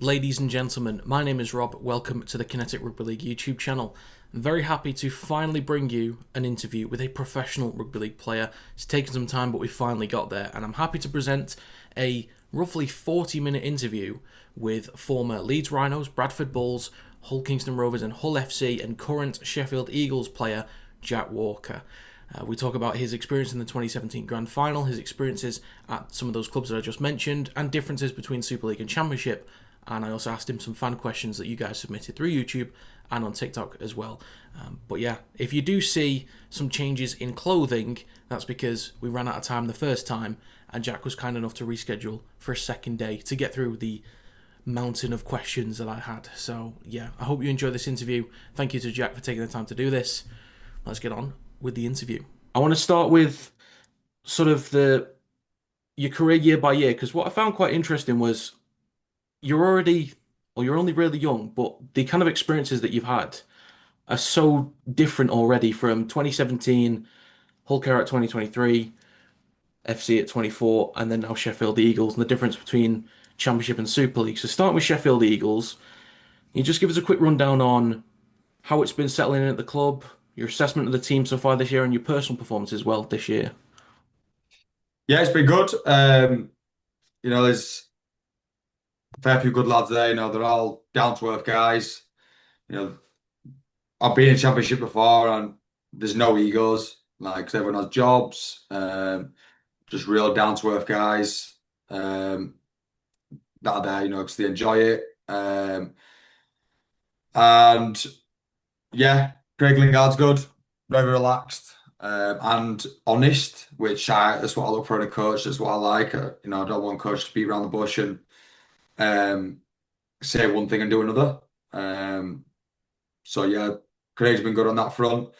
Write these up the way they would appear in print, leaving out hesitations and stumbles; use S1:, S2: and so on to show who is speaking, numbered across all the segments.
S1: Ladies and gentlemen, my name is Rob. Welcome to the Kinetic Rugby League YouTube channel. I'm very happy to finally bring you an interview with a professional rugby league player. It's taken some time, but we finally got there, and I'm happy to present a roughly 40-minute interview with former Leeds Rhinos, Bradford Bulls, Hull Kingston Rovers, and Hull FC, and current Sheffield Eagles player Jack Walker. We talk about his experience in the 2017 Grand Final, his experiences at some of those clubs that I just mentioned, and differences between Super League and Championship. And I also asked him some fan questions that you guys submitted through YouTube and on TikTok as well. But yeah, if you do see some changes in clothing, that's because we ran out of time the first time, and Jack was kind enough to reschedule for a second day to get through the mountain of questions that I had. So yeah, I hope you enjoy this interview. Thank you to Jack for taking the time to do this. Let's get on with the interview. I want to start with sort of your career year by year, because what I found quite interesting was you're only really young, but the kind of experiences that you've had are so different already from 2017, Hull Care at 2023, FC at 24, and then now Sheffield Eagles, and the difference between Championship and Super League. So starting with Sheffield Eagles, can you just give us a quick rundown on how it's been settling in at the club, your assessment of the team so far this year, and your personal performance as well this year?
S2: Yeah, it's been good. There's a fair few good lads there. They're all down to earth guys. You know, I've been in championship before, and there's no egos. Like, 'cause everyone has jobs. Just real down to earth guys. That are there, because they enjoy it. And yeah, Craig Lingard's good, very relaxed. And honest, that's what I look for in a coach. That's what I like. I don't want a coach to beat around the bush and um, say one thing and do another. Um, so yeah, Craig's been good on that front.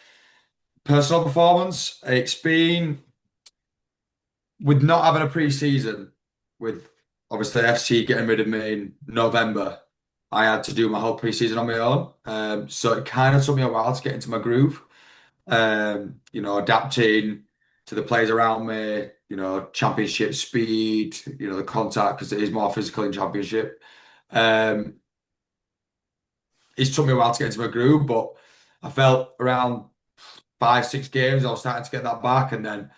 S2: Personal performance, it's been with not having a pre-season, with obviously FC getting rid of me in November. I had to do my whole pre-season on my own. So it kind of took me a while to get into my groove. Adapting to the players around me, championship speed, the contact, because it is more physical in championship. Um, it's took me a while to get into my groove, but I felt around 5, 6 games I was starting to get that back, and then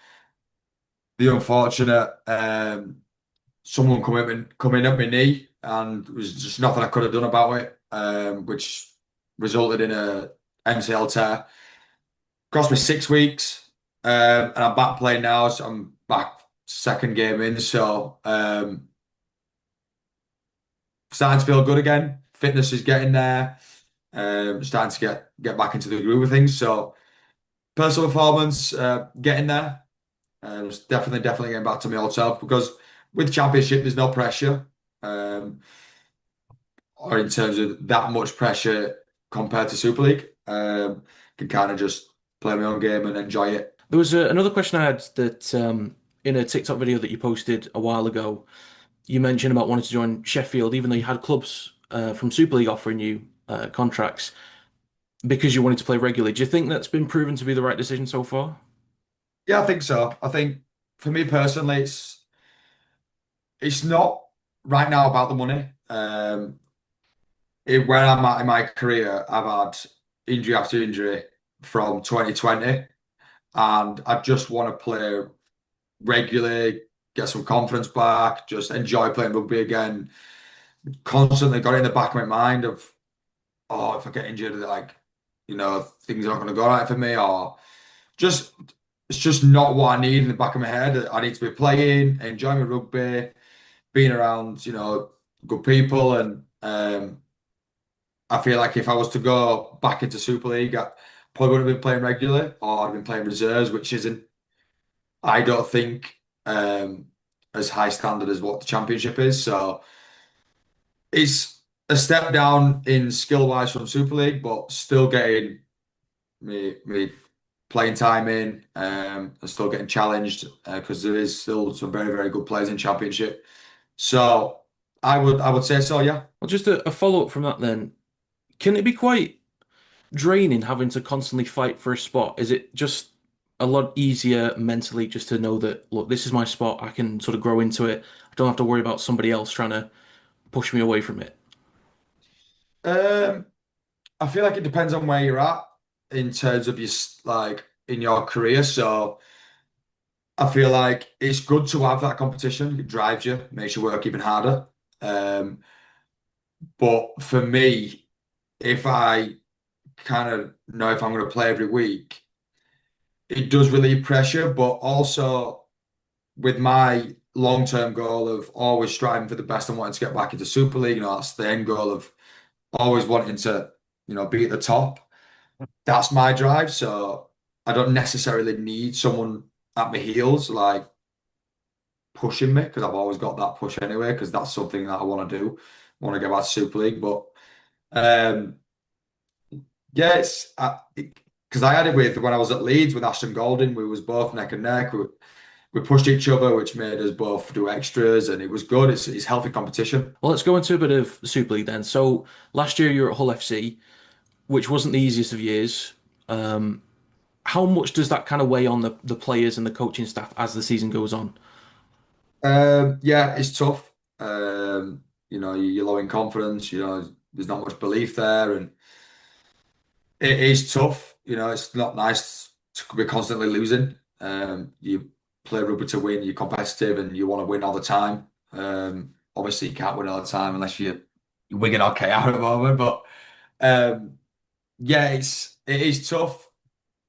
S2: the unfortunate someone coming up my knee, and there was just nothing I could have done about it, which resulted in a MCL tear. Cost me 6 weeks, and I'm back playing now. So I'm back second game in, so starting to feel good again. Fitness is getting there. Starting to get back into the groove of things. So personal performance, getting there. It's definitely getting back to my old self, because with championship there's no pressure, or in terms of that much pressure compared to Super League. Can kind of just play my own game and enjoy it.
S1: There was another question I had that in a TikTok video that you posted a while ago, you mentioned about wanting to join Sheffield, even though you had clubs from Super League offering you contracts because you wanted to play regularly. Do you think that's been proven to be the right decision so far?
S2: Yeah, I think so. I think for me personally, it's not right now about the money. Where I'm at in my career, I've had injury after injury from 2020, and I just want to play regularly, get some confidence back, just enjoy playing rugby again. Constantly got it in the back of my mind of, oh, if I get injured, like, things aren't going to go right for me, or just it's just not what I need in the back of my head. I need to be playing, enjoying my rugby, being around, good people, and I feel like if I was to go back into Super League, I probably would have been playing regularly, or I'd been playing reserves, which isn't, I don't think, as high standard as what the Championship is. So it's a step down in skill wise from Super League, but still getting me playing time in, and still getting challenged, because there is still some very, very good players in Championship. So I would say so, yeah.
S1: Well, just a follow-up from that then. Can it be quite draining having to constantly fight for a spot? Is it just a lot easier mentally just to know that, look, this is my spot, I can sort of grow into it. I don't have to worry about somebody else trying to push me away from it.
S2: Um, I feel like it depends on where you're at in terms of like in your career. So I feel like it's good to have that competition. It drives you, makes you work even harder. Um, but for me, if I kind of know if I'm going to play every week, it does relieve pressure. But also with my long-term goal of always striving for the best and wanting to get back into Super League, that's the end goal of always wanting to, be at the top. That's my drive. So I don't necessarily need someone at my heels, like pushing me, because I've always got that push anyway, because that's something that I want to do. I want to get back to Super League. But um, yeah, it's because I had it with when I was at Leeds with Ashton Golding, we was both neck and neck. We pushed each other, which made us both do extras, and it was good. It's healthy competition.
S1: Well, let's go into a bit of Super League then. So last year you were at Hull FC, which wasn't the easiest of years. Um, how much does that kind of weigh on the players and the coaching staff as the season goes on?
S2: Yeah, it's tough. You're low in confidence. There's not much belief there, and it is tough. It's not nice to be constantly losing. You play rugby to win. You're competitive, and you want to win all the time. Obviously, you can't win all the time unless you're winging our KR at the moment. But yeah, it is tough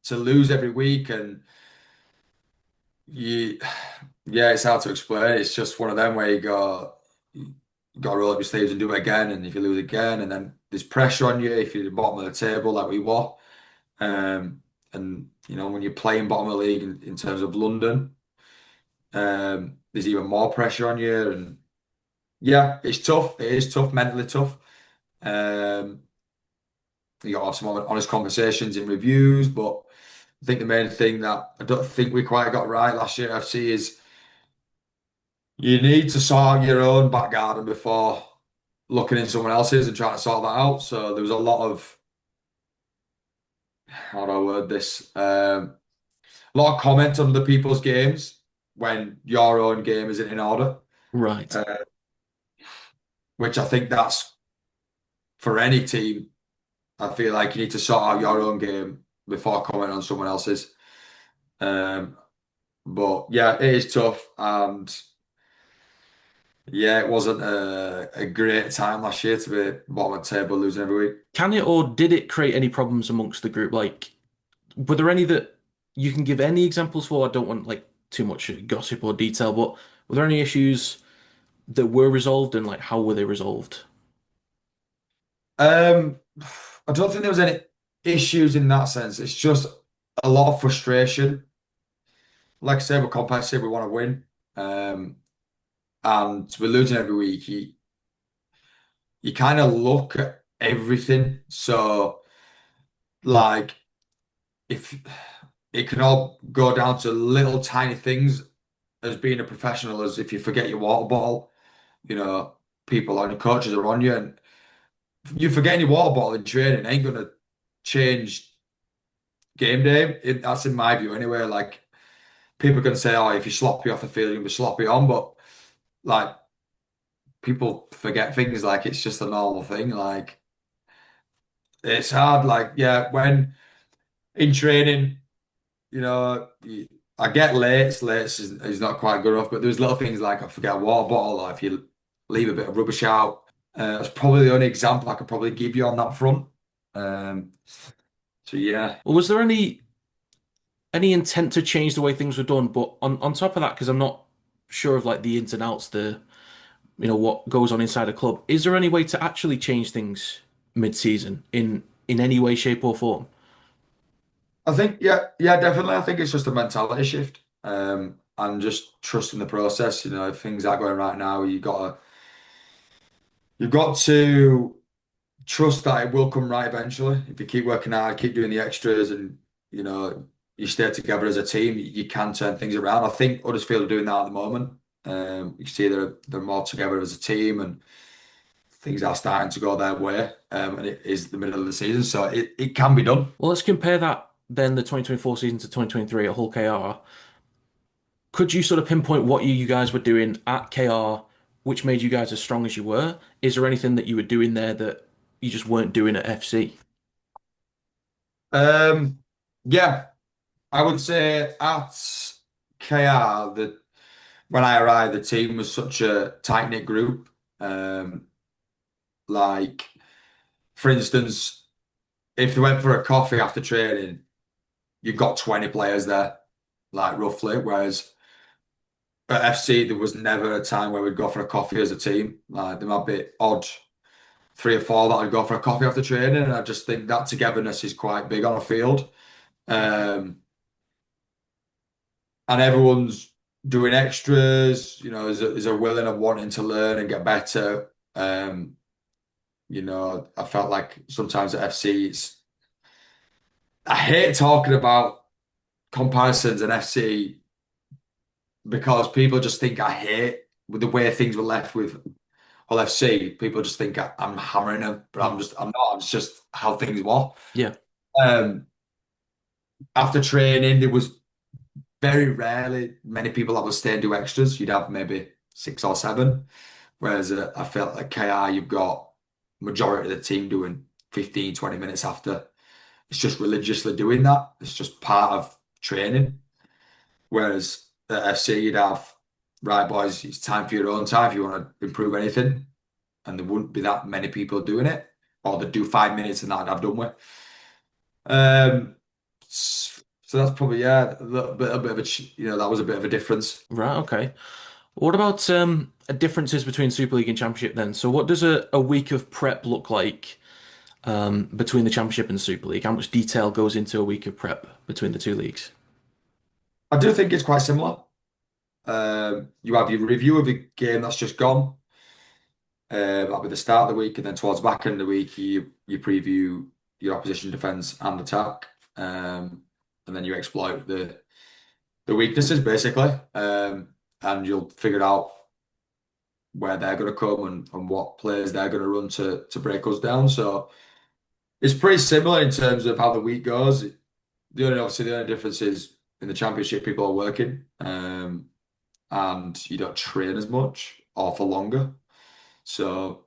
S2: to lose every week, and you yeah, it's hard to explain. It's just one of them where you got to roll up your sleeves and do it again. And if you lose again, and then there's pressure on you if you're at the bottom of the table like we were. And when you're playing bottom of the league in terms of London, there's even more pressure on you. And yeah, it's tough. It is tough, mentally tough. Um, you got to have some honest conversations in reviews, but I think the main thing that I don't think we quite got right last year at FC is you need to sort out your own back garden before looking in someone else's and trying to sort that out. So there was a lot of, how do I word this? A lot of comment on other people's games when your own game isn't in order,
S1: Right.
S2: uh, which I think that's for any team. I feel like you need to sort out your own game before commenting on someone else's. Um, but yeah, it is tough. And yeah, it wasn't a great time last year to be bottom of the table losing every week.
S1: Can it or did it create any problems amongst the group? Like, were there any that you can give any examples for? I don't want like too much gossip or detail, but were there any issues that were resolved and like how were they resolved?
S2: Um, I don't think there was any issues in that sense. It's just a lot of frustration. Like I said, we're competitive, we want to win. Um, and we're losing every week. You kind of look at everything. So, like, if it can all go down to little tiny things as being a professional, as if you forget your water bottle, you know, people on your coaches are on you, and you forgetting your water bottle in training ain't gonna change game day. That's in my view anyway. Like, people can say, "Oh, if you're sloppy off the field, you'll be sloppy on," but like, people forget things like it's just a normal thing. Like, it's hard. Like, yeah, when in training, you know, I get late. Late is not quite good enough, but there's little things like I forget a water bottle, or if you leave a bit of rubbish out. That's probably the only example I could probably give you on that front. Um, so yeah.
S1: Or was there any intent to change the way things were done? But on top of that, because I'm not sure of like the ins and outs, the what goes on inside a club. Is there any way to actually change things mid-season in any way, shape, or form?
S2: I think, yeah, yeah, definitely. I think it's just a mentality shift, and just trusting the process. If things are going right now, you've got to trust that it will come right eventually. If you keep working hard, keep doing the extras, and you know you stay together as a team, you can turn things around. I think Huddersfield are doing that at the moment. You see they're more together as a team, and things are starting to go their way. And it is the middle of the season, so it can be done.
S1: Well, let's compare that then the 2024 season to 2023 at Hull KR. Could you sort of pinpoint what you guys were doing at KR, which made you guys as strong as you were? Is there anything that you were doing there that you just weren't doing at FC?
S2: Um, yeah, I would say at KR that when I arrived, the team was such a tight-knit group. Um, like, for instance, if they went for a coffee after training, you've got 20 players there, like roughly. Whereas at FC, there was never a time where we'd go for a coffee as a team. Like, there might be odd three or four that I'd go for a coffee after training, and I just think that togetherness is quite big on a field. Um, and everyone's doing extras, is a willing and wanting to learn and get better. I felt like sometimes at FC, I hate talking about comparisons in FC because people just think I hate with the way things were left with Hull FC. People just think I'm hammering them, but
S1: Mm.
S2: I'm not. It's just how things were.
S1: Yeah.
S2: Um, After training, there was very rarely many people that would stay and do extras. You'd have maybe six or seven. Whereas I felt like KR, you've got majority of the team doing 15, 20 minutes after. It's just religiously doing that. It's just part of training. Whereas at FC, you'd have, right, boys, it's time for your own time if you want to improve anything. And there wouldn't be that many people doing it. Or they'd do 5 minutes and that'd have done with. So that's probably, yeah, a bit of that was a bit of a difference.
S1: Right, okay. What about differences between Super League and Championship then? So what does a week of prep look like between the Championship and Super League? How much detail goes into a week of prep between the two leagues?
S2: I do think it's quite similar. You have your review of the game that's just gone. That'll be the start of the week, and then towards the back end of the week, you preview your opposition defense and attack, and then you exploit the weaknesses basically, and you'll figure out where they're going to come and what players they're going to run to break us down. So it's pretty similar in terms of how the week goes. The only difference is in the championship, people are working, and you don't train as much or for longer. So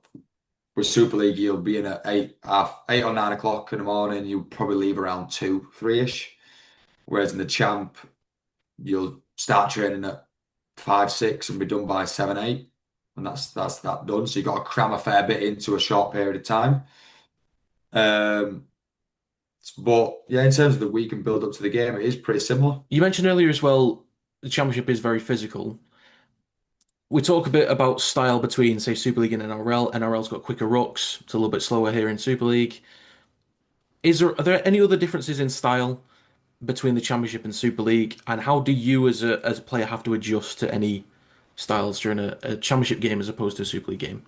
S2: with Super League, you'll be in at 8 or 9 o'clock in the morning. You'll probably leave around 2, 3-ish. Whereas in the champ, you'll start training at 5, 6 and be done by 7, 8. And that's that done. So you've got to cram a fair bit into a short period of time. Um, but yeah, in terms of the week and build up to the game, it is pretty similar.
S1: You mentioned earlier as well, the Championship is very physical. We talk a bit about style between, say, Super League and NRL. NRL's got quicker rucks. It's a little bit slower here in Super League. Are there any other differences in style between the Championship and Super League? And how do you as a player have to adjust to any styles during a Championship game as opposed to a Super League game?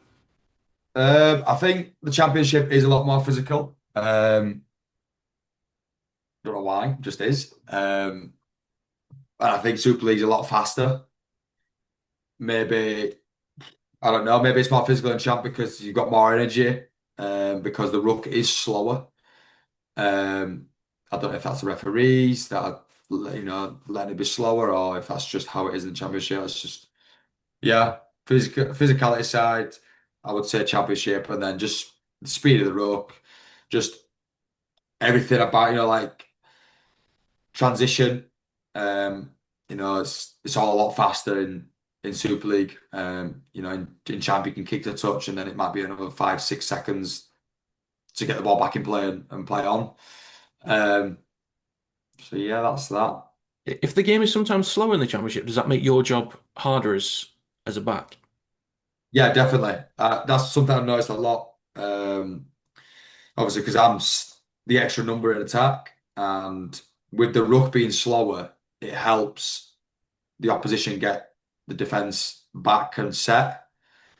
S2: I think the championship is a lot more physical. Don't know why, just is. And I think Super League's a lot faster. Maybe I don't know. Maybe it's more physical in champ because you've got more energy. Because the ruck is slower. Um, I don't know if that's the referees that are, letting it be slower, or if that's just how it is in the championship. It's just yeah, physicality side. I would say championship, and then just the speed of the ruck, just everything about like transition. Um, it's all a lot faster in Super League. In Champ you can kick the touch and then it might be another 5, 6 seconds to get the ball back in play and play on. Um, so yeah, that's that.
S1: If the game is sometimes slow in the Championship, does that make your job harder as a back?
S2: Yeah, definitely. That's something I've noticed a lot. Obviously, because the extra number in attack, and with the ruck being slower, it helps the opposition get the defense back and set.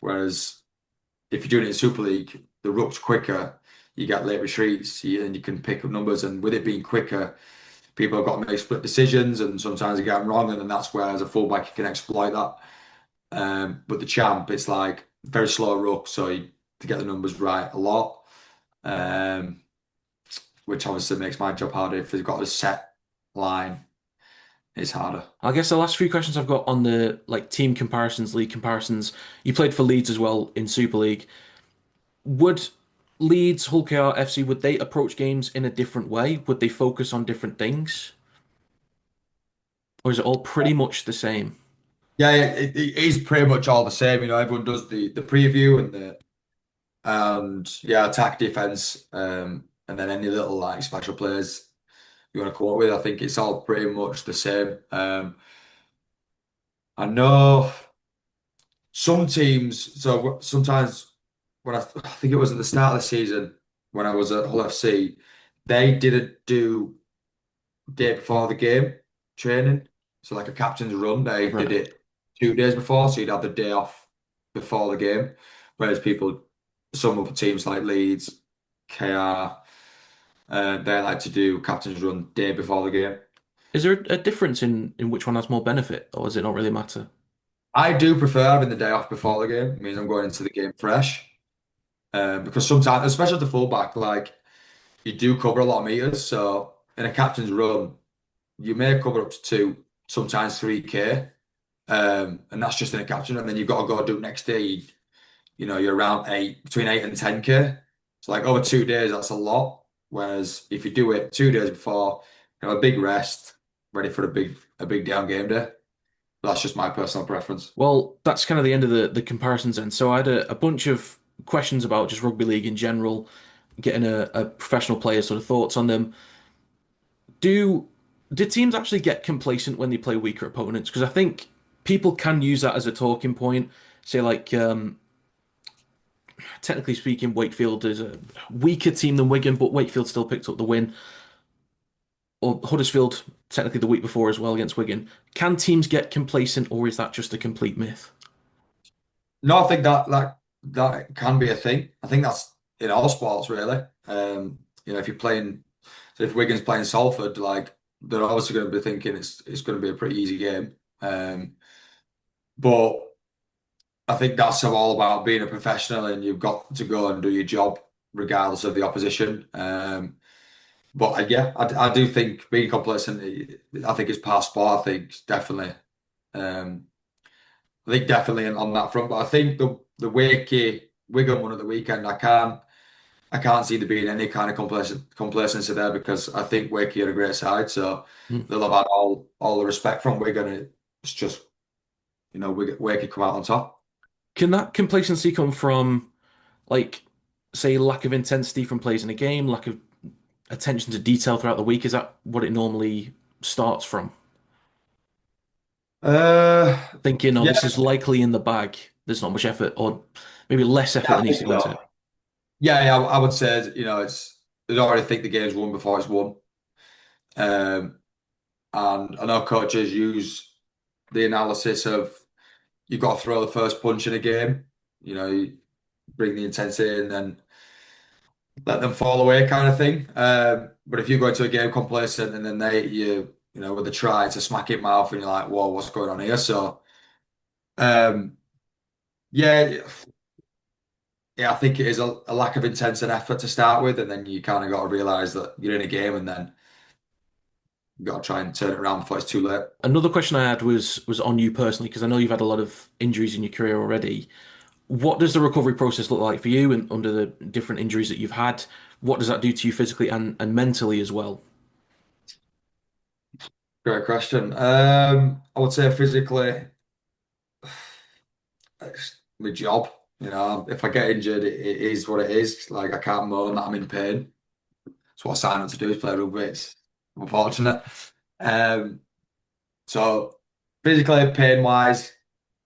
S2: Whereas if you're doing it in Super League, the ruck's quicker, you get late retreats, and you can pick up numbers. And with it being quicker, people have got to make split decisions, and sometimes they get them wrong, and then that's where as a fullback you can exploit that. But the champ, it's like very slow ruck, so to get the numbers right a lot, um, which obviously makes my job harder. If they've got a set line, it's harder.
S1: I guess the last few questions I've got on the like team comparisons, league comparisons. You played for Leeds as well in Super League. Would Leeds, Hull KR FC, would they approach games in a different way? Would they focus on different things? Or is it all pretty much the same?
S2: Yeah, it is pretty much all the same. Everyone does the preview and yeah, attack, defense, and then any little like special plays you want to come up with. I think it's all pretty much the same. I know some teams. So sometimes I think it was at the start of the season when I was at Hull FC, they didn't do day before the game training. So like a captain's run, they did
S1: Right.
S2: it 2 days before, so you'd have the day off before the game. Whereas some other teams like Leeds, KR, they like to do captain's run day before the game.
S1: Is there a difference in which one has more benefit, or does it not really matter?
S2: I do prefer having the day off before the game. It means I'm going into the game fresh. Because sometimes, especially the fullback, like you do cover a lot of meters. So in a captain's run, you may cover up to two, sometimes 3K. And that's just in a captain. And then you've got to go do it next day. You're around between 8 and 10K. So like over 2 days, that's a lot. Whereas if you do it 2 days before, a big rest, ready for a big down game day. That's just my personal preference.
S1: Well, that's kind of the end of the comparisons then. So I had a bunch of questions about just rugby league in general, getting a professional player's sort of thoughts on them. Do do teams actually get complacent when they play weaker opponents? Because I think people can use that as a talking point. Say like technically speaking, Wakefield is a weaker team than Wigan, but Wakefield still picked up the win. Or Huddersfield, technically the week before as well against Wigan. Can teams get complacent, or is that just a complete myth?
S2: No, I think that can be a thing. I think that's in all sports really. If you're playing, so if Wigan's playing Salford, like they're obviously going to be thinking it's going to be a pretty easy game. But I think that's all about being a professional and you've got to go and do your job regardless of the opposition. But yeah, I do think being complacent, I think it's part of sport. Um, I think definitely on that front. But I think the Wakey Wigan one at the weekend, I can't see there being any kind of complacency there because I think Wakey are a great side, so
S1: Hmm.
S2: they'll have had all the respect from Wigan. It's just Wakey come out on top.
S1: Can that complacency come from, like, say, lack of intensity from plays in a game, lack of attention to detail throughout the week? Is that what it normally starts from?
S2: Uh,
S1: Thinking, oh,
S2: yeah,
S1: this is likely in the bag. There's not much effort, or maybe less effort
S2: I
S1: that needs
S2: think
S1: to go into
S2: so.
S1: it.
S2: Yeah, I would say it's they already think the game's won before it's won. Um, and I know coaches use the analysis of you've got to throw the first punch in a game. You bring the intensity and then let them fall away, kind of thing. But if you go into a game complacent and then with a try to smack it mouth and you're like, whoa, what's going on here? So, um, yeah, yeah, I think it is a lack of intent and effort to start with, and then you kind of got to realize that you're in a game, and then you got to try and turn it around before it's too late.
S1: Another question I had was on you personally, because I know you've had a lot of injuries in your career already. What does the recovery process look like for you and under the different injuries that you've had? What does that do to you physically and mentally as well?
S2: Great question. I would say physically, it's my job. If I get injured, it is what it is. Like I can't moan that I'm in pain. It's what I signed up to do is play rugby. It's unfortunate. Um, so physically, pain wise,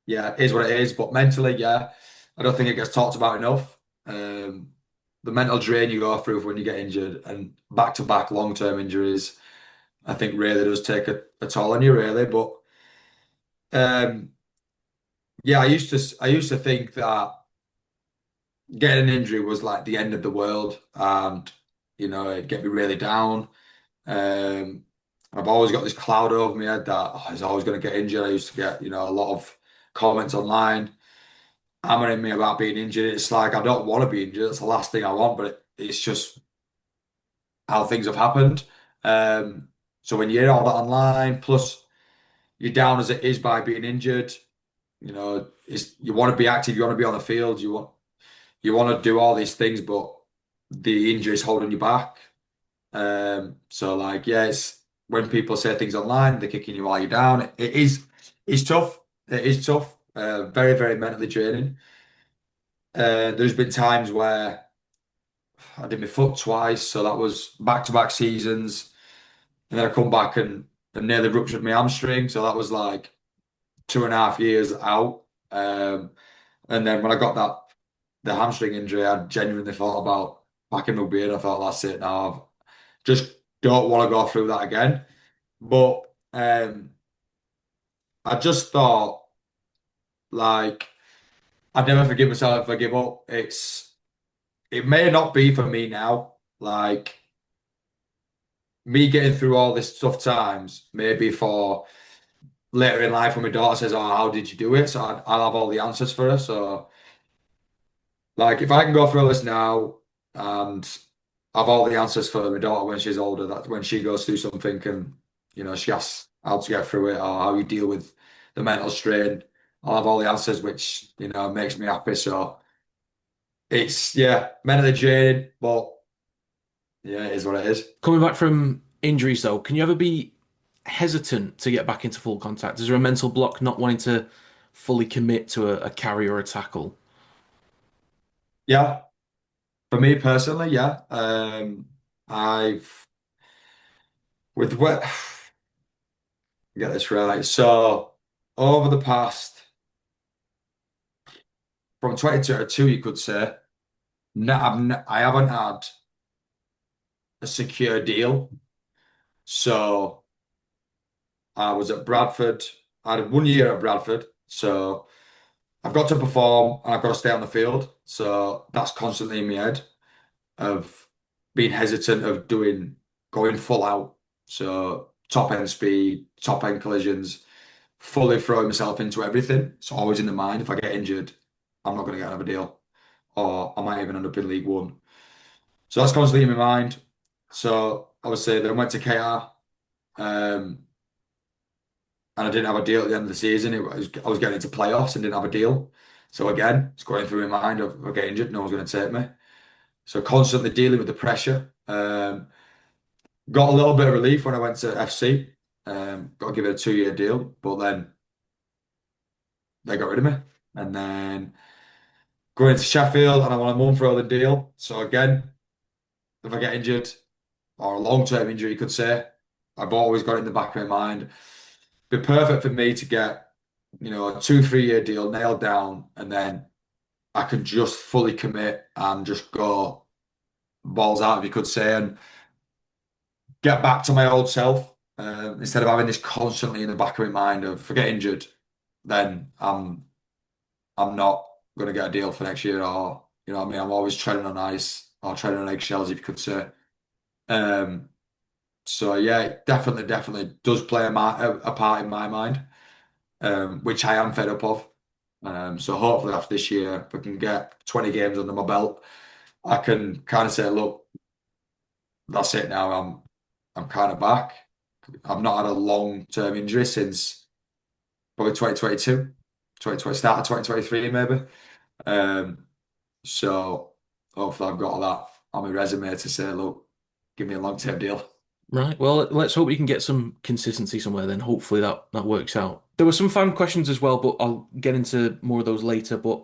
S2: yeah, it is what it is. But mentally, yeah, I don't think it gets talked about enough. The mental drain you go through when you get injured and back to back long term injuries, I think really does take a toll on you, really. But um, yeah, I used to think that getting an injury was like the end of the world, and it'd get me really down. Um, I've always got this cloud over my head that he's always going to get injured. I used to get a lot of comments online hammering me about being injured. It's like I don't want to be injured. That's the last thing I want, but it's just how things have happened. Um, so when you hear all that online, plus you're down as it is by being injured, you want to be active, you want to be on the field, you want to do all these things, but the injury is holding you back. So like, yeah, it's when people say things online, they're kicking you while you're down. It's tough. It is tough. Very, very mentally draining. There's been times where I did my foot twice, so that was back-to-back seasons, and then I come back and nearly ruptured my hamstring, so that was like 2.5 years out. Um, and then when I got the hamstring injury, I genuinely thought about back in rugby, and I thought that's it now. Just don't want to go through that again. But I just thought like I'd never forgive myself if I give up. It may not be for me now. Like me getting through all this tough times, maybe for later in life when my daughter says, "Oh, how did you do it?" So I'll have all the answers for her. So like if I can go through all this now and have all the answers for my daughter when she's older, that when she goes through something and she asks how to get through it or how you deal with the mental strain, I'll have all the answers, which makes me happy. So it's mentally draining, but yeah, it is what it is.
S1: Coming back from injuries, though, can you ever be hesitant to get back into full contact? Is there a mental block not wanting to fully commit to a carry or a tackle?
S2: Yeah, for me personally, yeah. I've with what get this right. So over the past from 2022, you could say, no, I haven't had a secure deal. So I was at Bradford. I had 1 year at Bradford. So I've got to perform and I've got to stay on the field. So that's constantly in my head of being hesitant of going full out. So top end speed, top end collisions, fully throwing myself into everything. It's always in the mind. If I get injured, I'm not going to get another deal, or I might even end up in League One. So that's constantly in my mind. So obviously, then I went to KR, and I didn't have a deal at the end of the season. I was getting into playoffs and didn't have a deal. So again, it's going through my mind of if I get injured, no one's going to take me. So constantly dealing with the pressure. Got a little bit of relief when I went to FC. Got to give it a 2 year deal, but then they got rid of me. And then going to Sheffield and I want a month rolling deal. So again, if I get injured or a long term injury, you could say, I've always got it in the back of my mind. Be perfect for me to get, a 2, 3 year deal nailed down, and then I can just fully commit and just go balls out, if you could say, and get back to my old self. Instead of having this constantly in the back of my mind of if I get injured, then I'm not going to get a deal for next year, or what I mean. I'm always treading on ice or treading on eggshells, if you could say. Um, so yeah, it definitely does play a part in my mind, which I am fed up of. So hopefully after this year, if I can get 20 games under my belt, I can kind of say, look, that's it now. I'm kind of back. I've not had a long-term injury since probably 2022, 2020, start of 2023 maybe. Um, so hopefully I've got that on my resume to say, look, give me a long-term deal.
S1: Right. Well, let's hope we can get some consistency somewhere then. Hopefully that works out. There were some fan questions as well, but I'll get into more of those later. But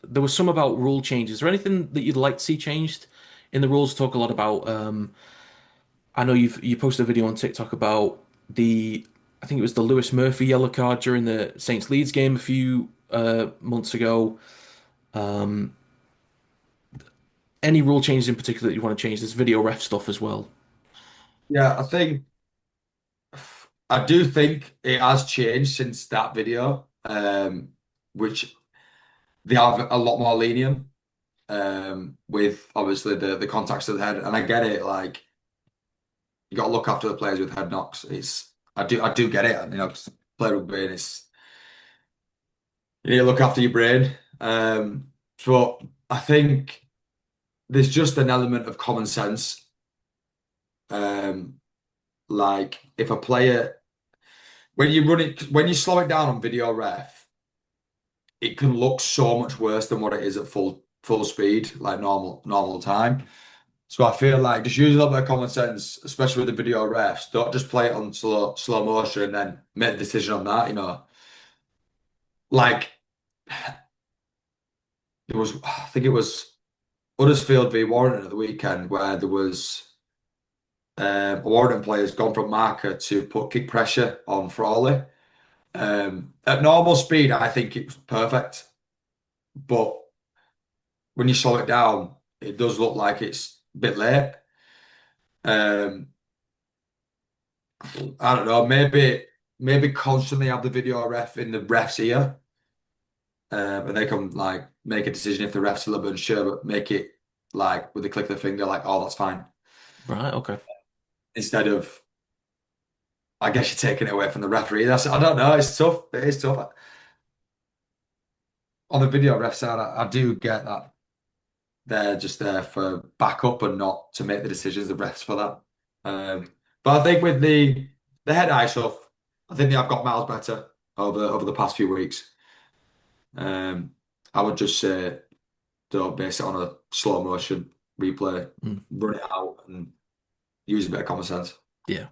S1: there was some about rule changes. Is there anything that you'd like to see changed in the rules? Talk a lot about. I know you posted a video on TikTok about I think it was the Lewis Murphy yellow card during the Saints Leeds game a few months ago. Um, any rule changes in particular that you want to change? There's video ref stuff as well.
S2: Yeah, I do think it has changed since that video, which they have a lot more lenient with obviously the contacts to the head, and I get it. Like you got to look after the players with head knocks. I do get it. Play rugby and you need to look after your brain. But I think there's just an element of common sense. Um, like if a player when you slow it down on video ref, it can look so much worse than what it is at full. full speed, like normal time. So I feel like just use a little bit of common sense, especially with the video refs. Don't just play it on slow motion and then make the decision on that, Like there was, I think it was Huddersfield v Warrington at the weekend where there was a Warrington player's gone from marker to put kick pressure on Frawley. At normal speed, I think it was perfect, but when you slow it down, it does look like it's a bit late. Um, I don't know, maybe constantly have the video ref in the ref's ear, and they can like make a decision if the ref's a little bit unsure, but make it like with the click of the finger, like, oh, that's fine.
S1: Right. Okay.
S2: Instead of, I guess you're taking it away from the referee. I don't know. It's tough. It is tough. On the video ref side, I do get that they're just there for backup and not to make the decisions. The refs for that. But I think with the head eye stuff, I think they have got miles better over the past few weeks. Um, I would just say don't base it on a slow motion replay,
S1: Mm.
S2: run it out, and use a bit of common sense.
S1: Yeah.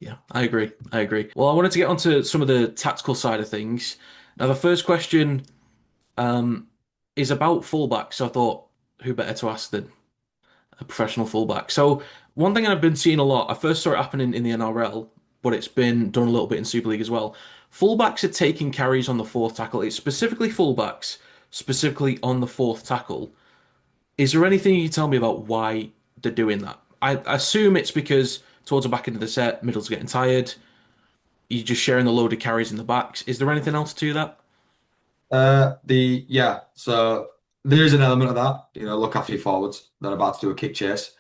S1: Yeah. I agree. I agree. Well, I wanted to get onto some of the tactical side of things. Now, the first question um, is about fullbacks. So I thought, who better to ask than a professional fullback? So one thing I've been seeing a lot, I first saw it happening in the NRL, but it's been done a little bit in Super League as well. Fullbacks are taking carries on the fourth tackle. It's specifically fullbacks, specifically on the fourth tackle. Is there anything you can tell me about why they're doing that? I assume it's because towards the back end of the set, middle's getting tired. You're just sharing the load of carries in the backs. Is there anything else to that?
S2: So there is an element of that, look after your forwards. They're about to do a kick chase.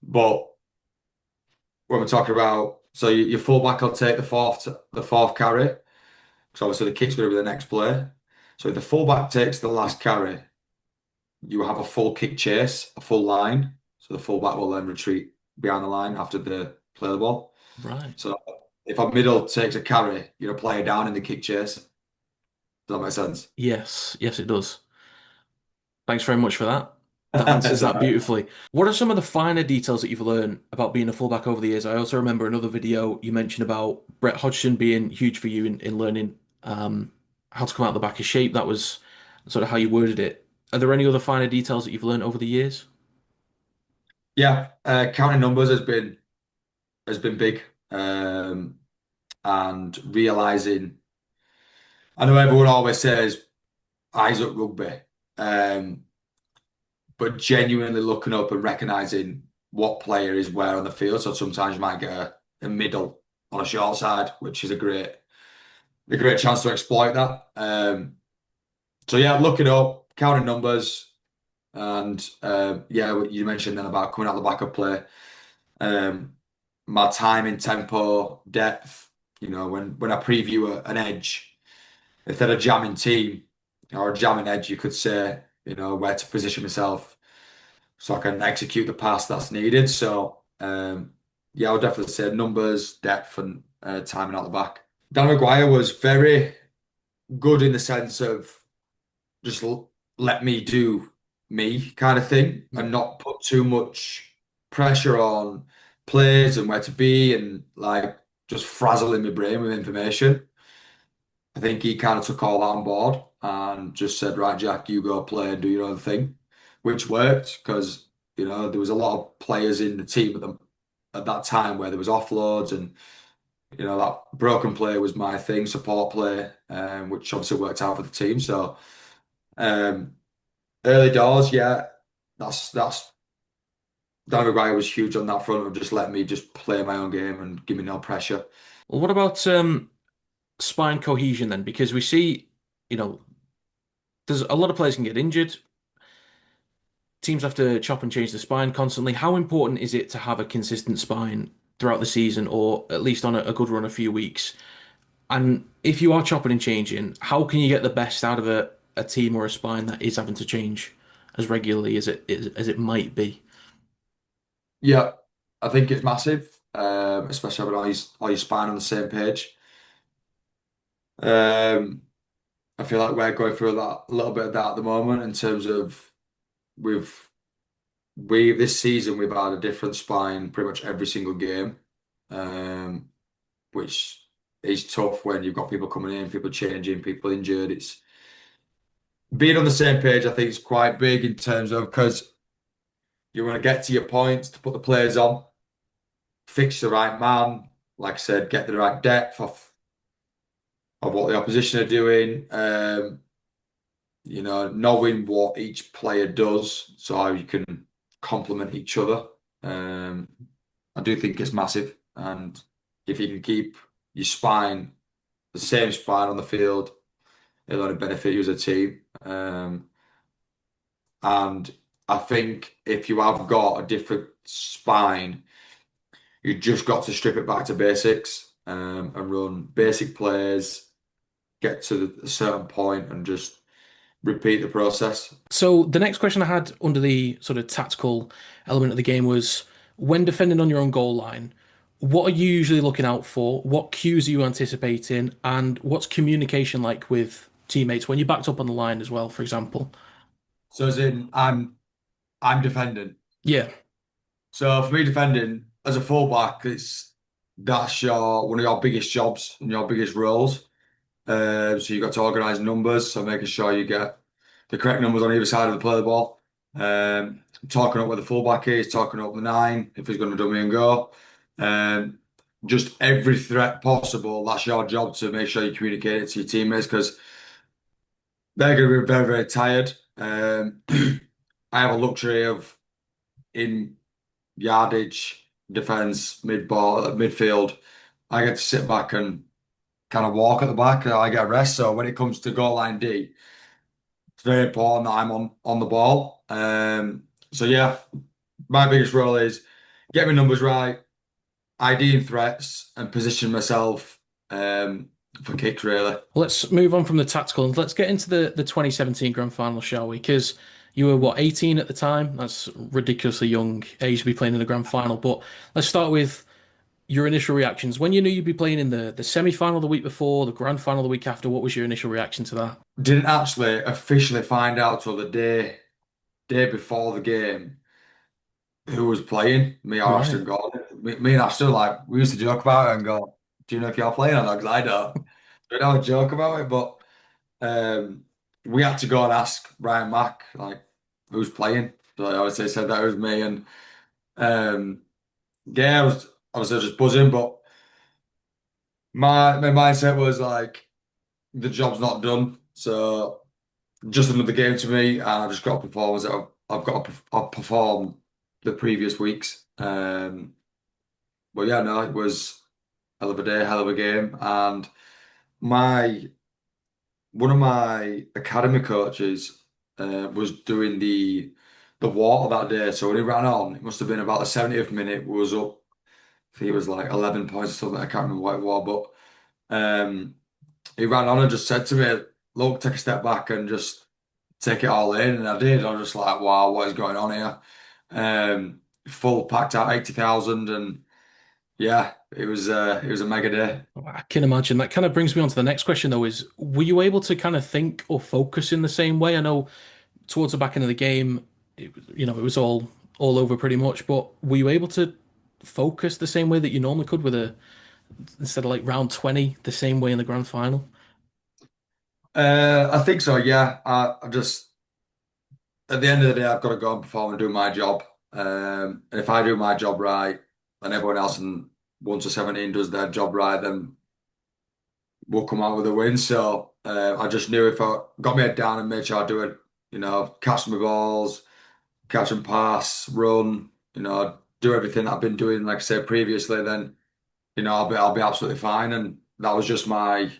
S2: But when we're talking about, so your fullback will take the fourth carry, because obviously the kick's going to be the next play. So if the fullback takes the last carry, you have a full kick chase, a full line. So the fullback will then retreat behind the line after the play the ball.
S1: Right.
S2: So if a middle takes a carry, you're a player down in the kick chase. Does that make sense?
S1: Yes. Yes, it does. Thanks very much for that. That answers
S2: That's all
S1: that
S2: right.
S1: beautifully. What are some of the finer details that you've learned about being a fullback over the years? I also remember another video you mentioned about Brett Hodgson being huge for you in learning how to come out the back of shape. That was sort of how you worded it. Are there any other finer details that you've learned over the years?
S2: Yeah, counting numbers has been big, and realizing. I know everyone always says eyes up rugby, um, but genuinely looking up and recognizing what player is where on the field. So sometimes you might get a middle on a short side, which is a great chance to exploit that. So yeah, looking up, counting numbers, and yeah, what you mentioned then about coming out the back of play. Um, my timing, tempo, depth. When I preview an edge, instead of jamming team or a jamming edge, you could say, where to position myself so I can execute the pass that's needed. So yeah, I would definitely say numbers, depth, and timing out the back. Dan Maguire was very good in the sense of just let me do me kind of thing and not put too much pressure on plays and where to be and like just frazzling my brain with information. I think he kind of took all that on board and just said, right, Jack, you go play and do your own thing, which worked because, there was a lot of players in the team at that time where there was offloads and, that broken play was my thing, support play, which obviously worked out for the team. So, um, early doors, yeah, that's Dan Maguire was huge on that front of just letting me just play my own game and give me no pressure.
S1: Well, what about spine cohesion then? Because we see, you know, there's a lot of players can get injured. Teams have to chop and change the spine constantly. How important is it to have a consistent spine throughout the season, or at least on a good run, a few weeks? And if you are chopping and changing, how can you get the best out of a team or a spine that is having to change as regularly as it might be?
S2: Yeah, I think it's massive, especially having all your spine on the same page. Um, I feel like we're going through that a little bit of that at the moment in terms of we've we this season we've had a different spine pretty much every single game, um, which is tough when you've got people coming in, people changing, people injured. It's being on the same page, I think, is quite big in terms of because you want to get to your points to put the players on, fix the right man, like I said, get the right depth of what the opposition are doing. Knowing what each player does, so how you can complement each other. Um, I do think it's massive, and if you can keep your spine, the same spine on the field, it'll only benefit you as a team. And I think if you have got a different spine, you just got to strip it back to basics, and run basic plays, get to a certain point, and just repeat the process.
S1: So the next question I had under the sort of tactical element of the game was when defending on your own goal line, what are you usually looking out for? What cues are you anticipating? And what's communication like with teammates when you're backed up on the line as well, for example?
S2: So as in, I'm defending.
S1: Yeah,
S2: So for me, defending as a fullback, that's your one of your biggest jobs and your biggest roles. So you've got to organise numbers, so making sure you get the correct numbers on either side of the play the ball. Talking up where the fullback is, talking up the nine if he's going to dummy and go. Um, just every threat possible. That's your job to make sure you communicate it to your teammates because they're going to be very, very tired. I have a luxury of in yardage, defense, midfield. I get to sit back and kind of walk at the back. I get a rest. So when it comes to goal line D, it's very important that I'm on the ball. So yeah, my biggest role is get my numbers right, IDing threats, and position myself for kicks really.
S1: let's move on from the tactical and let's get into the 2017 grand final, shall we? Because you were what, 18 at the time? That's ridiculously young age to be playing in the grand final. But let's start with your initial reactions when you knew you'd be playing in the semi-final the week before, the grand final the week after. What was your initial reaction to that?
S2: Didn't actually officially find out till the day before the game who was playing, me or
S1: Right.
S2: Ashton Gordon. Me and Ashton, like, we used to joke about it and go, do you know if you're playing or not? Because I don't. We don't joke about it, but um, we had to go and ask Ryan Mack, like, who's playing. So I obviously said that it was me. And um, yeah, I was just buzzing, but my mindset was like, the job's not done. So just another game to me, and I just got to perform as I've got to I've performed the previous weeks. But yeah, no, it was hell of a day, hell of a game, and my one of my academy coaches was doing the water that day. So when he ran on, it must have been about the 70th minute. We was up. I think it was like 11 points or something. I can't remember what it was, but he ran on and just said to me, "Look, take a step back and just take it all in." And I did. I was just like, "Wow, what is going on here?" Full packed out 80,000, and yeah, it was a mega day.
S1: I can imagine. That kind of brings me on to the next question, though, is were you able to kind of think or focus in the same way? I know towards the back end of the game, it was all over pretty much, but were you able to focus the same way that you normally could with a instead of like round 20, the same way in the grand final?
S2: I think so. Yeah, I just at the end of the day, I've got to go and perform and do my job. And if I do my job right, and everyone else in 1 to 17 does their job right, then we'll come out with a win. So I just knew if I got my head down and made sure I do it, catch my balls, catch and pass, run, do everything that I've been doing, like I said previously, then I'll be absolutely fine. And that was just my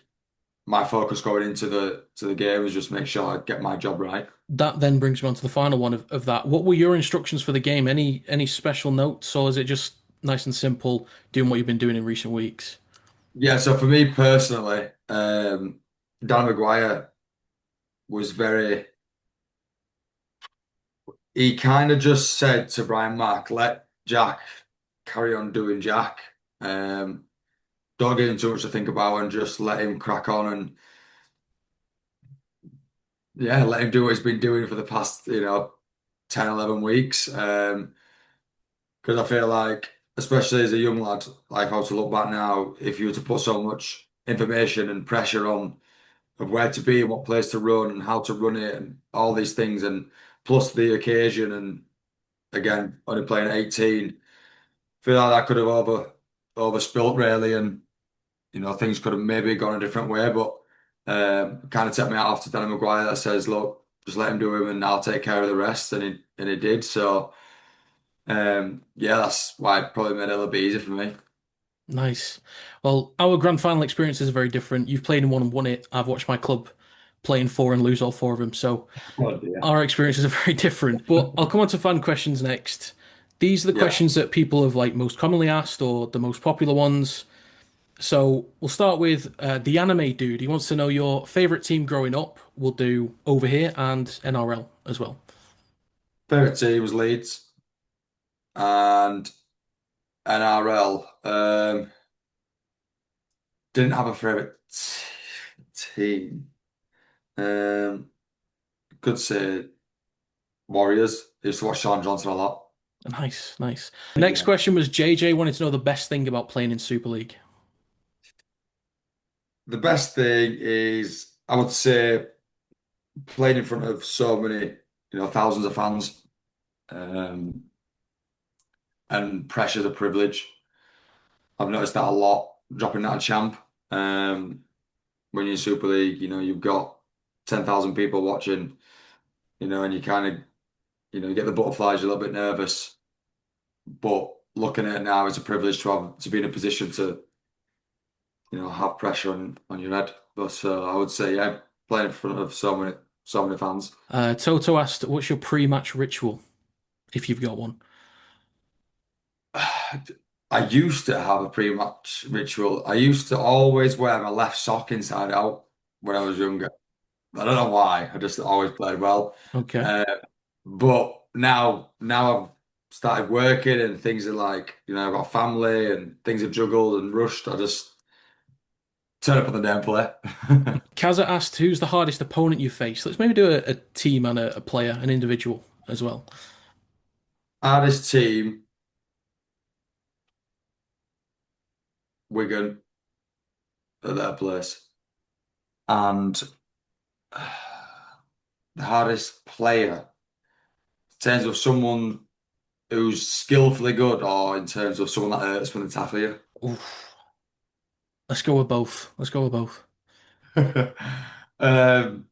S2: focus going into the game was just make sure I get my job right.
S1: That then brings me on to the final one of that. What were your instructions for the game? Any special notes, or is it just nice and simple, doing what you've been doing in recent weeks?
S2: Yeah, so for me personally, Dan Maguire was he kind of just said to Brian Mack, let Jack carry on doing Jack. Um, don't give him too much to think about and just let him crack on and yeah, let him do what he's been doing for the past, 10, 11 weeks. Because I feel like, especially as a young lad, like how to look back now, if you were to put so much information and pressure on of where to be and what place to run and how to run it and all these things, and plus the occasion, and again, only playing at 18, feel like that could have overspilt really, and things could have maybe gone a different way, but kind of took me out after Danny Maguire that says, look, just let him do him and I'll take care of the rest, and he did. So yeah, that's why it probably made it a little bit easier for me.
S1: Nice. Well, our grand final experiences are very different. You've played in one and won it. I've watched my club play in four and lose all four of them. So
S2: Oh dear.
S1: our experiences are very different. But I'll come on to fan questions next. These are the
S2: Yeah.
S1: questions that people have like most commonly asked or the most popular ones. So we'll start with the anime dude. He wants to know your favorite team growing up. We'll do over here and NRL as well.
S2: Favorite team was Leeds and NRL. Didn't have a favorite team. Um, could say Warriors. Used to watch Sean Johnson a lot.
S1: Nice, nice. Next
S2: Yeah.
S1: question was JJ wanted to know the best thing about playing in Super League.
S2: The best thing is, I would say, playing in front of so many, thousands of fans, um, and pressure's a privilege. I've noticed that a lot dropping out of champ. Um, when you're in Super League, you've got 10,000 people watching, and you kind of, you get the butterflies, you're a little bit nervous. But looking at it now, it's a privilege to be in a position to, have pressure on your head. But I would say, yeah, playing in front of so many fans.
S1: Toto asked, "What's your pre-match ritual, if you've got one?"
S2: I used to have a pre-match ritual. I used to always wear my left sock inside out when I was younger. I don't know why. I just always played well.
S1: Okay.
S2: Uh, but now I've started working and things are like, I've got family and things are juggled and rushed. I just turn up on the day and play.
S1: Kaza asked, "Who's the hardest opponent you face?" Let's maybe do a team and a player, an individual as well.
S2: Hardest team, Wigan at their place. And the hardest player, in terms of someone who's skillfully good or in terms of someone that hurts when they tackle you.
S1: Oof. Let's go with both. Let's go with both.
S2: Um,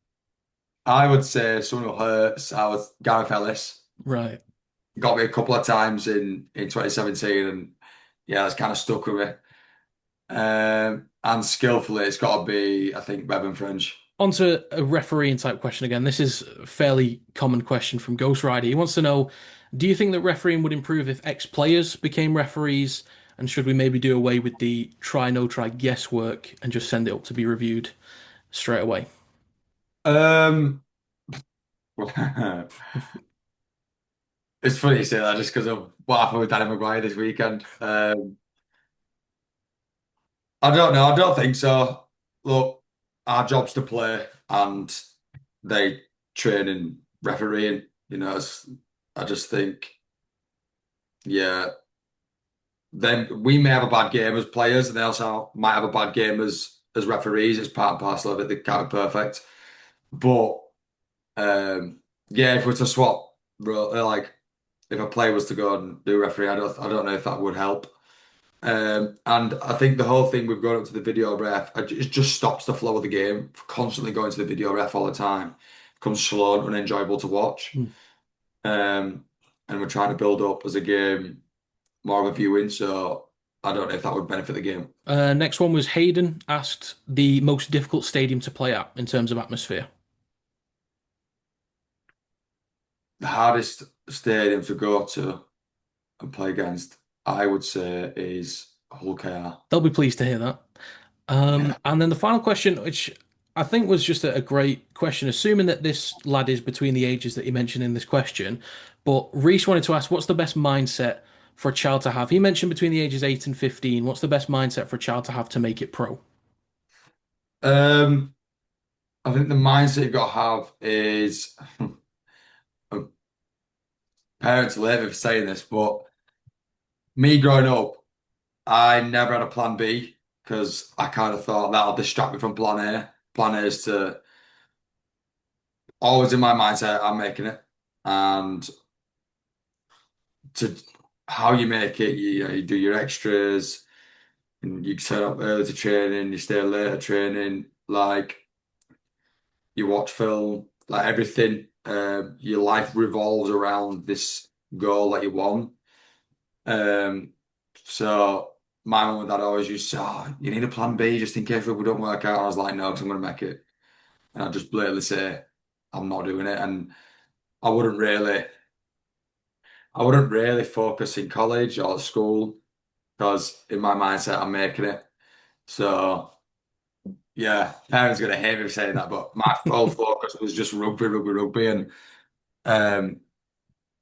S2: I would say someone who hurts. I was Gareth Ellis.
S1: Right.
S2: Got me a couple of times in 2017, and yeah, that's kind of stuck with me. And skillfully, it's got to be, I think, Bevan French.
S1: On to a refereeing type question again. This is a fairly common question from Ghost Rider. He wants to know, do you think that refereeing would improve if ex-players became referees? And should we maybe do away with the try, no try guesswork and just send it up to be reviewed straight away?
S2: Um, it's funny you say that just because of what happened with Danny Maguire this weekend. I don't know. I don't think so. Look, our job's to play, and they train in refereeing. I just think, yeah, then we may have a bad game as players, and they also might have a bad game as referees. It's part and parcel of it. They can't be perfect, but yeah, if we're to swap, like if a player was to go and do referee, I don't know if that would help. And I think the whole thing with going up to the video ref, it just stops the flow of the game. Constantly going to the video ref all the time becomes slow and unenjoyable to watch.
S1: Hmm.
S2: Um, and we're trying to build up as a game more of a viewing, so I don't know if that would benefit the game.
S1: Next one was Hayden asked the most difficult stadium to play at in terms of atmosphere.
S2: The hardest stadium to go to and play against, I would say, is Hull KR.
S1: They'll be pleased to hear that.
S2: Yeah.
S1: And then the final question, which I think was just a great question, assuming that this lad is between the ages that you mentioned in this question. But Reese wanted to ask, what's the best mindset for a child to have? He mentioned between the ages 8 and 15. What's the best mindset for a child to have to make it pro?
S2: Um, I think the mindset you've got to have is parents will hate me for saying this, but me growing up, I never had a plan B because I kind of thought that'll distract me from plan A. Plan A is to always in my mindset, I'm making it. And to how you make it, you do your extras and you turn up early to training, you stay late at training, like you watch film, like everything. Your life revolves around this goal that you want. Um, so my mum and dad always used to say, oh, you need a plan B just in case we don't work out. And I was like, no, because I'm going to make it. And I just blatantly say, I'm not doing it. And I wouldn't really, I wouldn't really focus in college or school because in my mindset, I'm making it. So yeah, parents are going to hate me for saying that, but my full focus was just rugby, rugby, rugby. And um,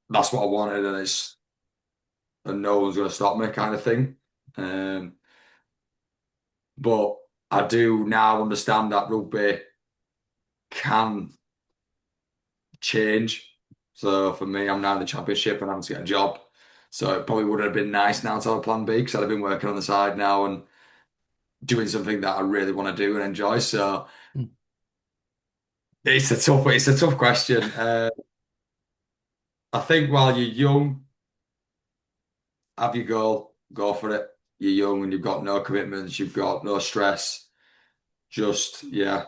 S2: that's what I wanted. And no one's going to stop me kind of thing. Um, but I do now understand that rugby can change. So for me, I'm now in the championship and having to get a job. So it probably would have been nice now to have a plan B because I'd have been working on the side now and doing something that I really want to do and enjoy. So it's a tough question. I think while you're young, have your goal, go for it. You're young and you've got no commitments, you've got no stress. Just yeah,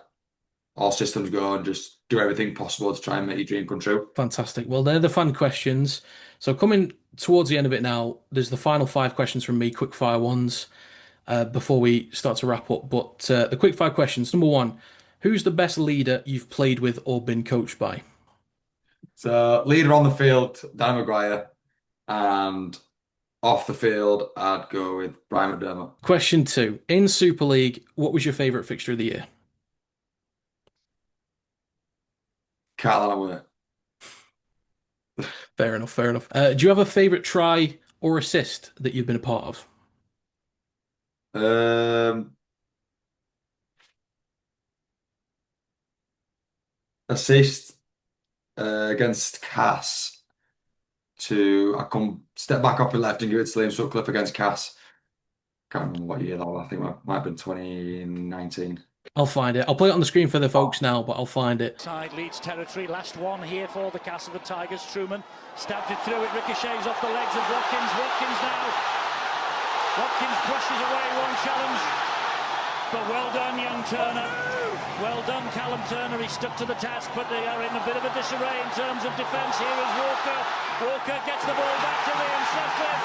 S2: all systems go and just do everything possible to try and make your dream come true.
S1: Fantastic. Well, they're the fun questions. So coming towards the end of it now, there's the final five questions from me, quickfire ones, before we start to wrap up. But the quickfire questions. Number one, who's the best leader you've played with or been coached by?
S2: So leader on the field, Dan Maguire, and off the field, I'd go with Brian McDermott.
S1: Question two, in Super League, what was your favourite fixture of the year?
S2: Catalan away.
S1: Fair enough, fair enough. Do you have a favourite try or assist that you've been a part of?
S2: Um, assist against Cass to I come step back up and left and give it to Liam Sutcliffe against Cass. Can't remember what year that was. I think it might have been 2019.
S1: I'll find it. I'll play it on the screen for the folks now, but I'll find it.
S3: Side Leeds territory, last one here for the cast of the Tigers. Truman stabs it through, it ricochets off the legs of Watkins. Watkins now. Watkins brushes away one challenge. But well done, young Turner. Well done, Callum Turner. He stuck to the task, but they are in a bit of a disarray in terms of defence. Here is Walker. Walker gets the ball back to Liam Sutcliffe.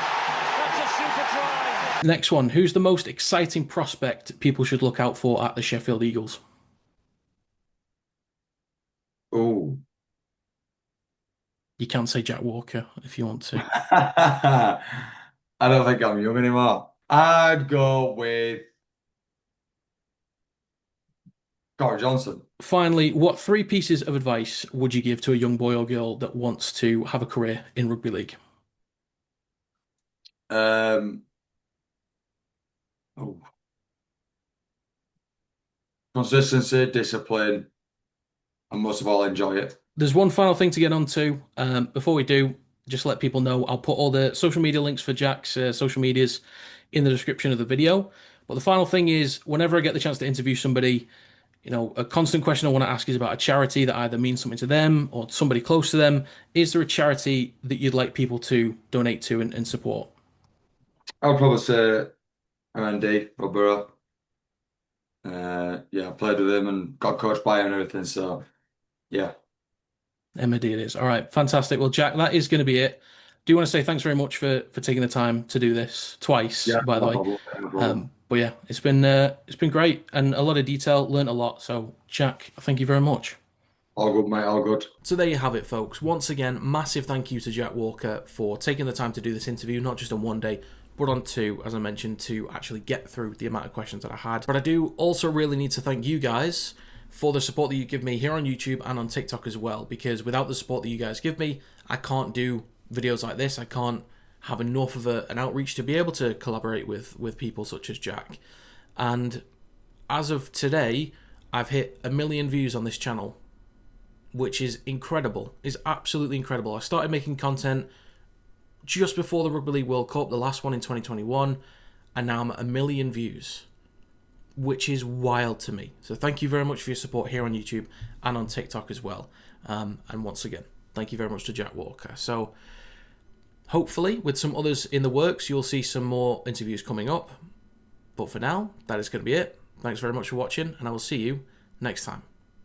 S3: That's a super try.
S1: Next one. Who's the most exciting prospect people should look out for at the Sheffield Eagles?
S2: Oh.
S1: You can say Jack Walker if you want to.
S2: I don't think I'm young anymore. I'd go with Corey Johnson.
S1: Finally, what three pieces of advice would you give to a young boy or girl that wants to have a career in rugby league?
S2: Um, oh. Consistency, discipline, and most of all, enjoy it.
S1: There's one final thing to get on to. Before we do, just let people know I'll put all the social media links for Jack's social medias in the description of the video. But the final thing is, whenever I get the chance to interview somebody, a constant question I want to ask is about a charity that either means something to them or somebody close to them. Is there a charity that you'd like people to donate to and support?
S2: I would probably say MND, Rob Burrow. Yeah, I played with him and got coached by him and everything. So, yeah.
S1: MD it is. All right, fantastic. Well, Jack, that is going to be it. Do you want to say thanks very much for taking the time to do this twice,
S2: Yeah,
S1: by the
S2: no
S1: way.
S2: problem, no problem.
S1: But yeah, it's been great and a lot of detail. Learned a lot. So, Jack, thank you very much.
S2: All good, mate, all good.
S1: So there you have it, folks. Once again, massive thank you to Jack Walker for taking the time to do this interview, not just on one day, but on two, as I mentioned, to actually get through the amount of questions that I had. But I do also really need to thank you guys for the support that you give me here on YouTube and on TikTok as well, because without the support that you guys give me, I can't do videos like this. I can't have enough of an outreach to be able to collaborate with people such as Jack. And as of today, I've hit 1 million views on this channel. which is incredible. Is absolutely incredible. I started making content just before the Rugby League World Cup, the last one in 2021, and now I'm at 1 million views, which is wild to me. So thank you very much for your support here on YouTube and on TikTok as well. And once again, thank you very much to Jack Walker. So hopefully with some others in the works, you'll see some more interviews coming up. But for now, that is going to be it. Thanks very much for watching, and I will see you next time.